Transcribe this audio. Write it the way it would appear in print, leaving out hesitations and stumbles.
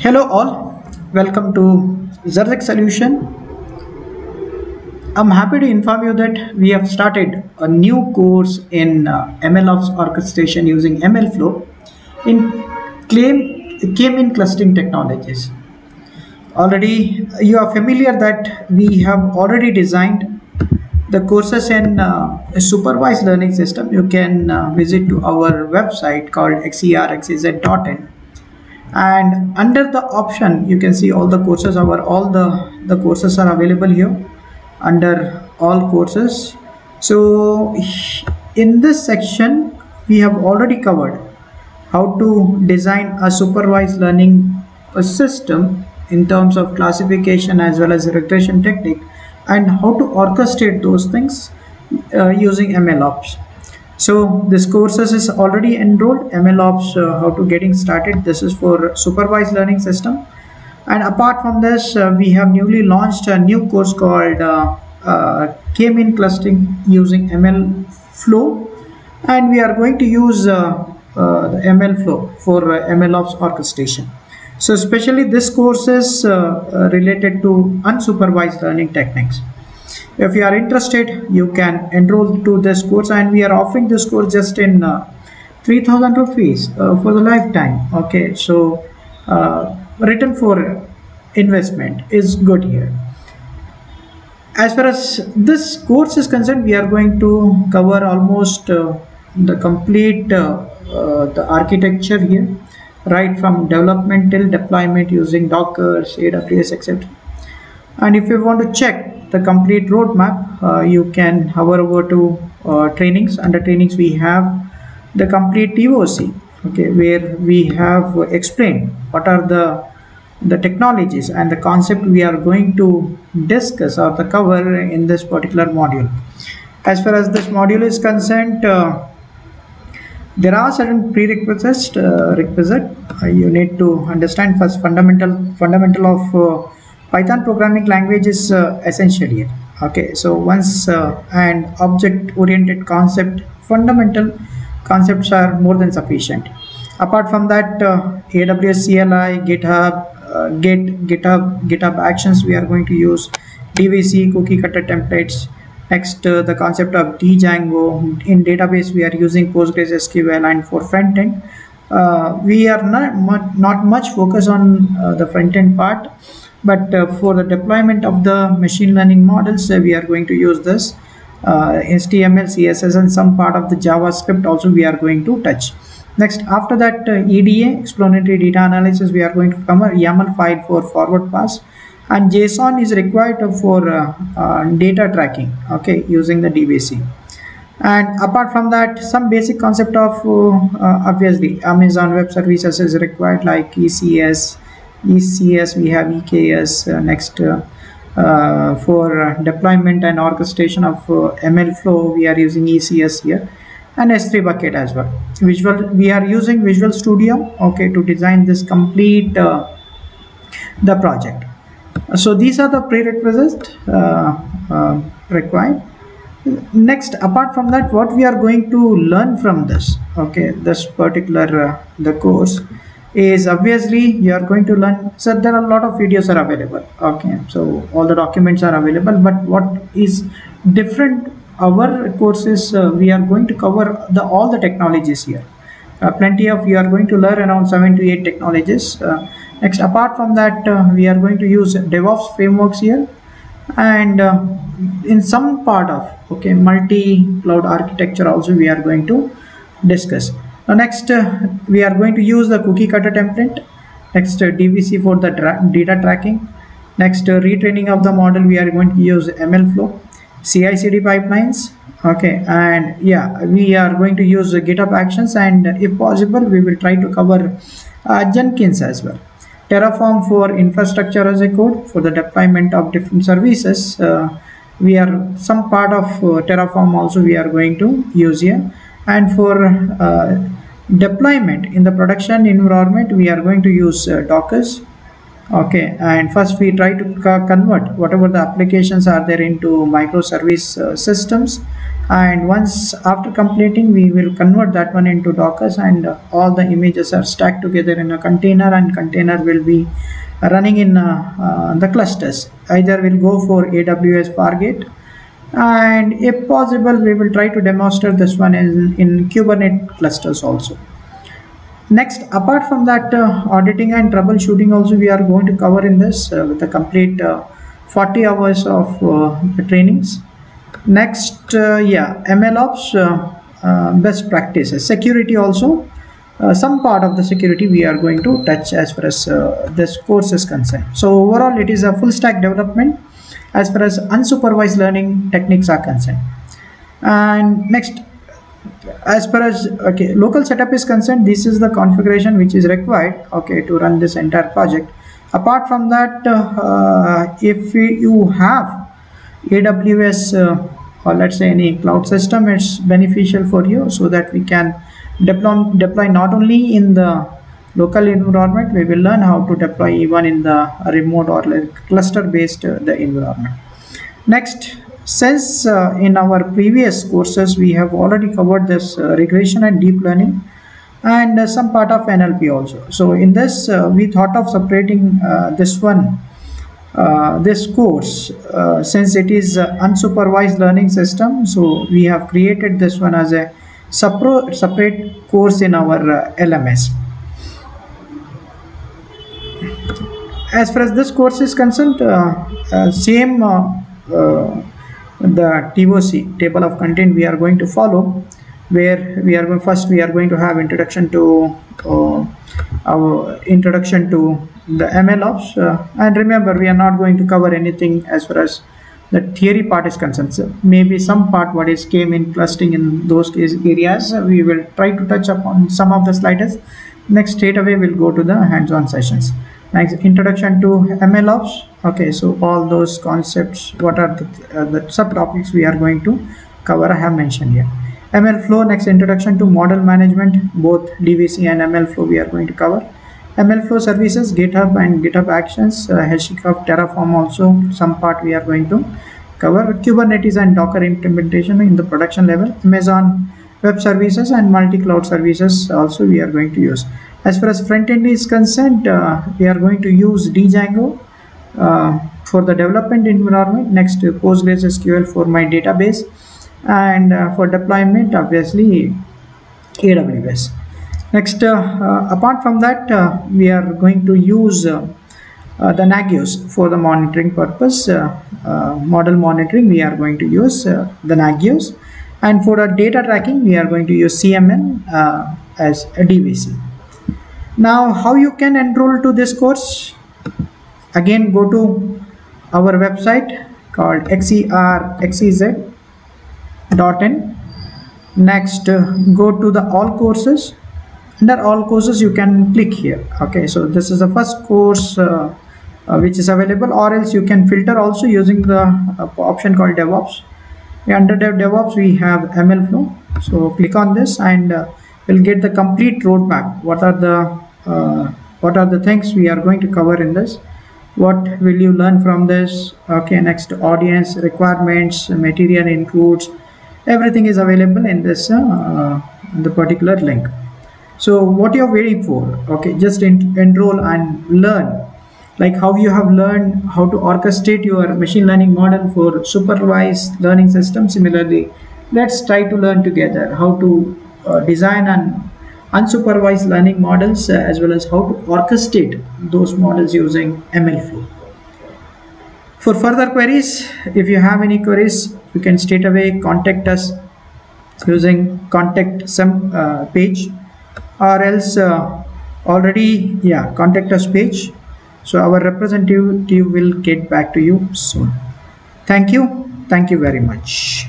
Hello all, welcome to Xerxez solution. I'm happy to inform you that we have started a new course in MLOps orchestration using MLflow in K-mean clustering technologies. Already you are familiar that we have already designed the courses in a supervised learning system. You can visit to our website called xerxz.in, and under the option you can see all the courses. All the courses are available here under all courses. So in this section we have already covered how to design a supervised learning system in terms of classification as well as regression technique, and how to orchestrate those things using MLOps. So this courses is already enrolled. MLOps, how to getting started. This is for supervised learning system. And apart from this, we have newly launched a new course called K-mean clustering using MLflow, and we are going to use the MLflow for MLOps orchestration. So especially this course is related to unsupervised learning techniques. If you are interested, you can enroll to this course, and we are offering this course just in 3,000 rupees for the lifetime. Okay, so return for investment is good here. As far as this course is concerned, we are going to cover almost the complete the architecture here, right from development till deployment using Docker, AWS, etc. And if you want to check the complete roadmap, you can hover over to trainings. Under trainings we have the complete TOC, okay, where we have explained what are the technologies and the concept we are going to discuss or the cover in this particular module. As far as this module is concerned, there are certain prerequisites you need to understand. First, fundamental of Python programming language is essential here. Okay, so once and object-oriented fundamental concepts are more than sufficient. Apart from that, AWS CLI, GitHub Actions we are going to use, DVC, cookie cutter templates. Next, the concept of Django. In database, we are using PostgreSQL, and for front end, we are not much focus on the front end part. But for the deployment of the machine learning models, we are going to use this HTML, CSS, and some part of the JavaScript also we are going to touch. Next, after that, EDA, explanatory data analysis, we are going to cover YAML file for forward pass, and JSON is required for data tracking, okay, using the DBC. And apart from that, some basic concept of obviously Amazon Web Services is required, like ECS, we have EKS. Next, for deployment and orchestration of MLflow, we are using ECS here, and S3 bucket as well. We are using Visual Studio, okay, to design this complete the project. So these are the prerequisites required. Next, apart from that, what we are going to learn from this, okay, this particular the course is obviously you are going to learn. So there are a lot of videos are available, okay, so all the documents are available. But what is different, our courses, we are going to cover all the technologies here. Plenty of, you are going to learn around 7 to 8 technologies. Next, apart from that, we are going to use DevOps frameworks here, and in some part of, okay, multi-cloud architecture also we are going to discuss. Now next, we are going to use the cookie cutter template. Next, DVC for the data tracking. Next, retraining of the model, we are going to use MLflow, CI/CD pipelines, okay, and yeah, we are going to use GitHub Actions, and if possible we will try to cover Jenkins as well. Terraform for infrastructure as a code for the deployment of different services. We are some part of Terraform also we are going to use here. And for deployment in the production environment, we are going to use Docker. Okay, and first we try to convert whatever the applications are there into microservice systems, and once after completing we will convert that one into dockers, and all the images are stacked together in a container, and container will be running in the clusters. Either we'll go for AWS Fargate, and if possible we will try to demonstrate this one in Kubernetes clusters also. Next, apart from that, auditing and troubleshooting also we are going to cover in this with a complete 40 hours of trainings. Next, yeah, MLOps, best practices, security also. Some part of the security we are going to touch as far as this course is concerned. So overall it is a full stack development as far as unsupervised learning techniques are concerned. And next, as far as local setup is concerned, this is the configuration which is required to run this entire project. Apart from that, if you have AWS or let's say any cloud system, it's beneficial for you, so that we can deploy not only in the local environment, we will learn how to deploy even in the remote or like cluster based the environment. Next, since in our previous courses we have already covered this regression and deep learning, and some part of NLP also. So in this we thought of separating this course, since it is unsupervised learning system, so we have created this one as a separate course in our LMS. As far as this course is concerned, same the TOC, table of content, we are going to follow, where we are going to have introduction to our introduction to the MLOps, and remember we are not going to cover anything as far as the theory part is concerned. So maybe some part what is came in clustering in those areas, we will try to touch upon some of the slides. Next, straight away we'll go to the hands-on sessions. Next, introduction to MLOps. Okay, so all those concepts, what are the subtopics we are going to cover, I have mentioned here. ML flow, next introduction to model management, both DVC and ML flow we are going to cover. ML flow services, GitHub and GitHub Actions, HashiCorp, Terraform also, some part we are going to cover. Kubernetes and Docker implementation in the production level. Amazon Web Services and multi-cloud services also we are going to use. As far as front end is concerned, we are going to use Django for the development environment. Next, PostgreSQL for my database, and for deployment obviously AWS. Next, apart from that, we are going to use the Nagios for the monitoring purpose. Model monitoring we are going to use the Nagios, and for our data tracking we are going to use CMN as a DVC. Now, how you can enroll to this course? Again, go to our website called xerxez.in. Next, go to the all courses. Under all courses you can click here. Okay, so this is the first course which is available, or else you can filter also using the option called DevOps. Under DevOps we have ML flow, so click on this and we'll get the complete roadmap. What are the things we are going to cover in this, what will you learn from this. Okay, next, audience, requirements, material includes, everything is available in this the particular link. So what you're waiting for? Okay, just enroll and learn, like how you have learned how to orchestrate your machine learning model for supervised learning system. Similarly, let's try to learn together how to design and unsupervised learning models, as well as how to orchestrate those models using ML flow. For further queries, if you have any queries, you can straight away contact us using contact page, or else contact us page. So our representative will get back to you soon. Thank you very much.